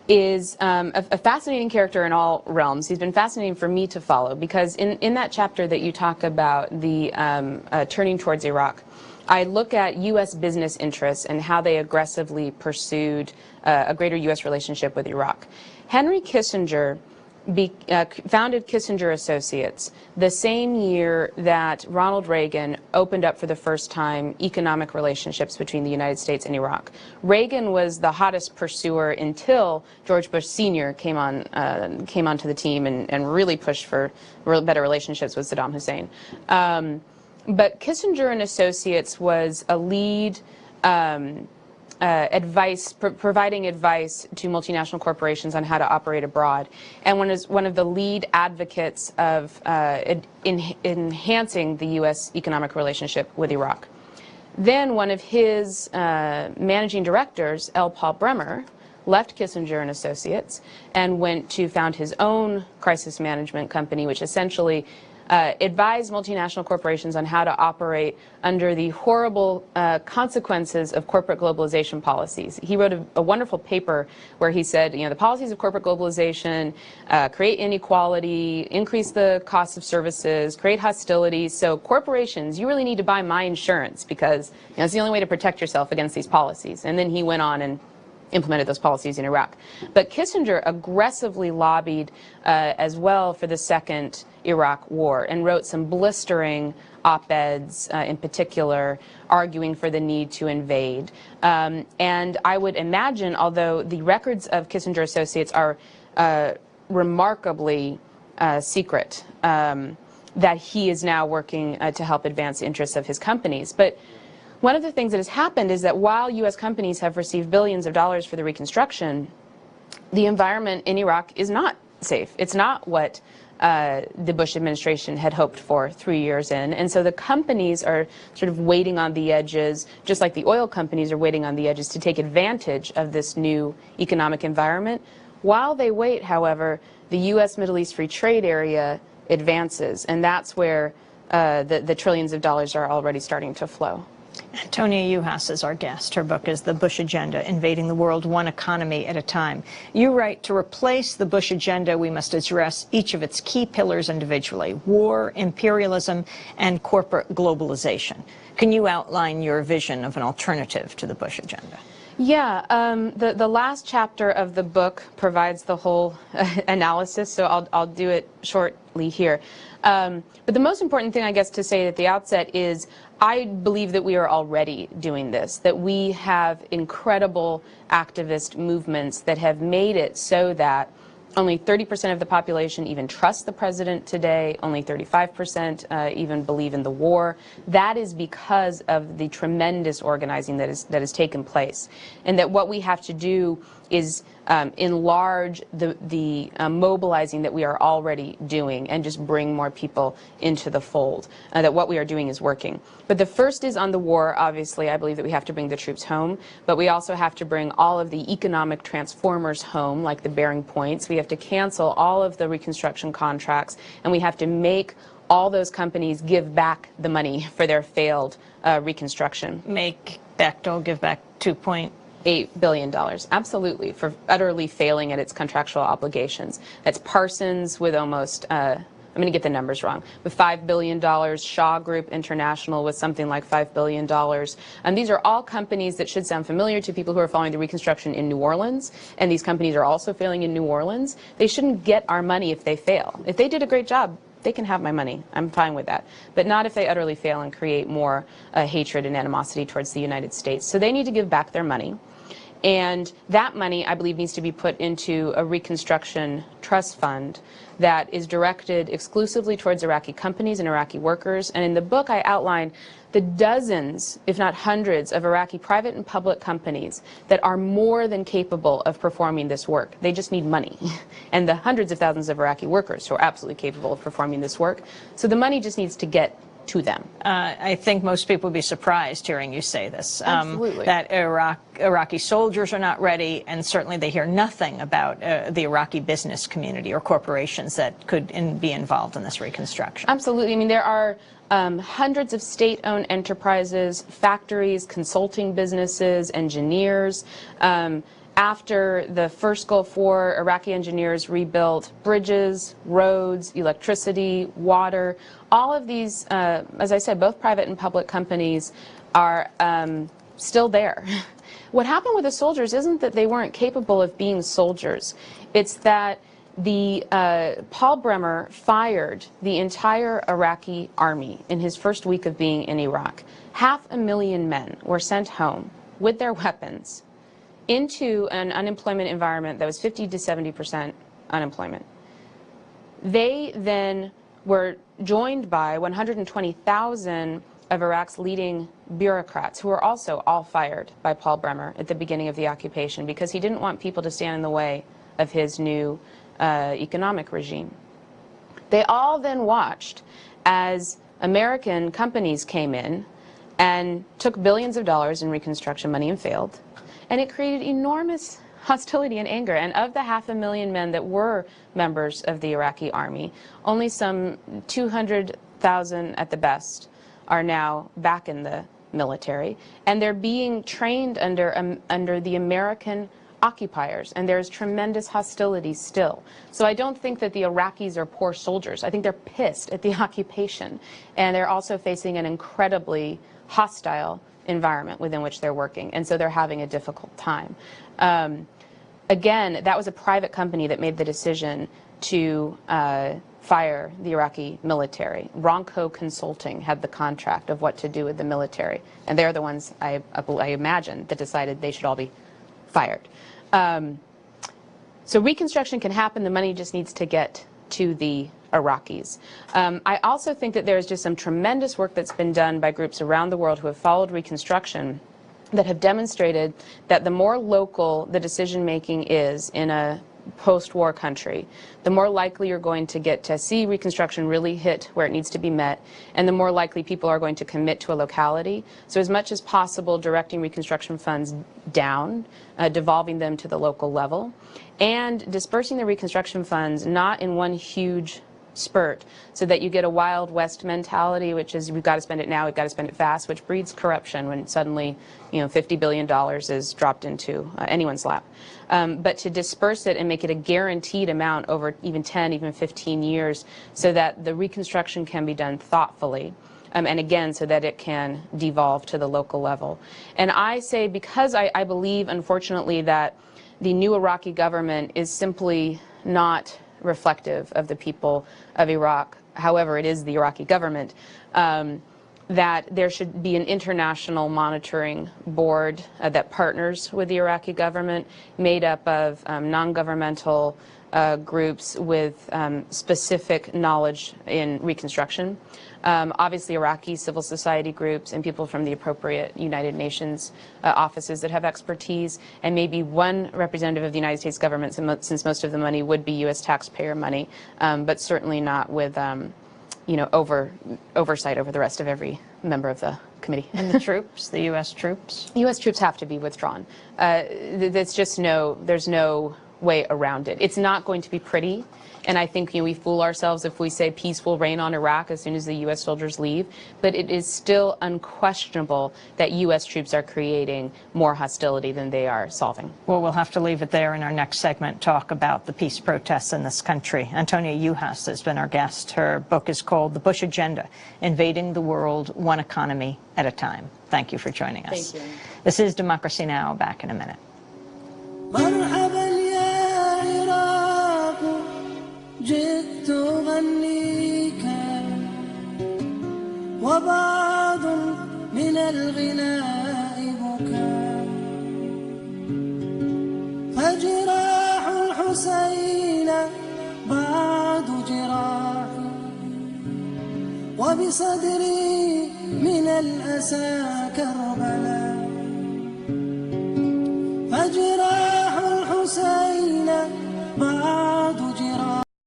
is a fascinating character in all realms. He's been fascinating for me to follow because in that chapter that you talk about the turning towards Iraq, I look at U.S. business interests and how they aggressively pursued a greater U.S. relationship with Iraq. Henry Kissinger founded Kissinger Associates the same year that Ronald Reagan opened up for the first time economic relationships between the United States and Iraq. Reagan was the hottest pursuer until George Bush Sr. came onto the team and really pushed for better relationships with Saddam Hussein. But Kissinger and Associates was a lead providing advice to multinational corporations on how to operate abroad, and one of the lead advocates of enhancing the U.S. economic relationship with Iraq. Then one of his managing directors, L. Paul Bremer, left Kissinger and Associates and went to found his own crisis management company, which essentially advise multinational corporations on how to operate under the horrible consequences of corporate globalization policies. He wrote a wonderful paper where he said, you know, the policies of corporate globalization create inequality, increase the cost of services, create hostility. So corporations, you really need to buy my insurance because it's the only way to protect yourself against these policies. And then he went on and implemented those policies in Iraq. But Kissinger aggressively lobbied as well for the second Iraq war and wrote some blistering op-eds in particular arguing for the need to invade. And I would imagine, although the records of Kissinger Associates are remarkably secret, that he is now working to help advance the interests of his companies. But one of the things that has happened is that while U.S. companies have received billions of dollars for the reconstruction, the environment in Iraq is not safe. It's not what the Bush administration had hoped for 3 years in. And so the companies are sort of waiting on the edges, just like the oil companies are waiting on the edges to take advantage of this new economic environment. While they wait, however, the U.S. Middle East Free Trade Area advances, and that's where the trillions of dollars are already starting to flow. Antonia Juhasz is our guest. Her book is The Bush Agenda, Invading the World One Economy at a Time. You write, to replace the Bush agenda, we must address each of its key pillars individually: war, imperialism, and corporate globalization. Can you outline your vision of an alternative to the Bush agenda? Yeah, the last chapter of the book provides the whole analysis, so I'll do it shortly here. But the most important thing, I guess, to say at the outset is I believe that we are already doing this, that we have incredible activist movements that have made it so that only 30% of the population even trust the president today. Only 35% even believe in the war. That is because of the tremendous organizing that has taken place, and that what we have to do is enlarge the mobilizing that we are already doing and just bring more people into the fold, that what we are doing is working. But the first is on the war. Obviously, I believe that we have to bring the troops home, but we also have to bring all of the economic transformers home, like the bearing points. We have to cancel all of the reconstruction contracts, and we have to make all those companies give back the money for their failed reconstruction. Make Bechtel give back $8 billion, absolutely, for utterly failing at its contractual obligations. That's Parsons with almost, I'm going to get the numbers wrong, with $5 billion, Shaw Group International with something like $5 billion. And these are all companies that should sound familiar to people who are following the reconstruction in New Orleans, and these companies are also failing in New Orleans. They shouldn't get our money if they fail. If they did a great job, they can have my money. I'm fine with that. But not if they utterly fail and create more hatred and animosity towards the United States. So they need to give back their money. And that money, I believe, needs to be put into a reconstruction trust fund that is directed exclusively towards Iraqi companies and Iraqi workers. And in the book, I outline the dozens, if not hundreds, of Iraqi private and public companies that are more than capable of performing this work. They just need money. And the hundreds of thousands of Iraqi workers who are absolutely capable of performing this work. So the money just needs to get to them. I think most people would be surprised hearing you say this. Absolutely. That Iraqi soldiers are not ready, and certainly they hear nothing about the Iraqi business community or corporations that could be involved in this reconstruction. Absolutely. I mean, there are hundreds of state-owned enterprises, factories, consulting businesses, engineers, After the first Gulf War, Iraqi engineers rebuilt bridges, roads, electricity, water. All of these, as I said, both private and public companies are still there. What happened with the soldiers isn't that they weren't capable of being soldiers. It's that Paul Bremer fired the entire Iraqi army in his first week of being in Iraq. 500,000 men were sent home with their weapons into an unemployment environment that was 50 to 70% unemployment. They then were joined by 120,000 of Iraq's leading bureaucrats, who were also all fired by Paul Bremer at the beginning of the occupation because he didn't want people to stand in the way of his new economic regime. They all then watched as American companies came in and took billions of dollars in reconstruction money and failed. And it created enormous hostility and anger. And of the 500,000 men that were members of the Iraqi army, only some 200,000 at the best are now back in the military. And they're being trained under the American occupiers. And there's tremendous hostility still. So I don't think that the Iraqis are poor soldiers. I think they're pissed at the occupation. And they're also facing an incredibly hostile environment within which they're working, and so they're having a difficult time. Again, that was a private company that made the decision to fire the Iraqi military. Ronco Consulting had the contract of what to do with the military, and they're the ones, I imagine, that decided they should all be fired. So reconstruction can happen, the money just needs to get to the Iraqis. I also think that there's just some tremendous work that's been done by groups around the world who have followed reconstruction that have demonstrated that the more local the decision-making is in a post-war country, the more likely you're going to get to see reconstruction really hit where it needs to be met, and the more likely people are going to commit to a locality. So as much as possible, directing reconstruction funds down, devolving them to the local level, and dispersing the reconstruction funds not in one huge spurt so that you get a Wild West mentality, which is we've got to spend it now, we've got to spend it fast, which breeds corruption when suddenly, $50 billion is dropped into anyone's lap. But to disperse it and make it a guaranteed amount over even 10, even 15 years so that the reconstruction can be done thoughtfully. And again, so that it can devolve to the local level. And I say, because I believe, unfortunately, that the new Iraqi government is simply not reflective of the people of Iraq, however it is the Iraqi government, that there should be an international monitoring board that partners with the Iraqi government, made up of non-governmental groups with specific knowledge in reconstruction. Obviously Iraqi civil society groups and people from the appropriate United Nations offices that have expertise, and maybe one representative of the United States government, since most of the money would be U.S. taxpayer money, but certainly not with oversight over the rest of every member of the committee. And the troops, the U.S. troops? U.S. troops have to be withdrawn. There's no way around it. It's not going to be pretty, and I think we fool ourselves if we say peace will reign on Iraq as soon as the U.S. soldiers leave, but it is still unquestionable that U.S. troops are creating more hostility than they are solving. Well, we'll have to leave it there in our next segment, talk about the peace protests in this country. Antonia Juhasz has been our guest. Her book is called The Bush Agenda, Invading the World One Economy at a Time. Thank you for joining us. Thank you. This is Democracy Now!, back in a minute. جئت أغنيك وبعض من الغناء بكاء فجراح الحسين بعد جراح وبصدري من الأسى كربلاء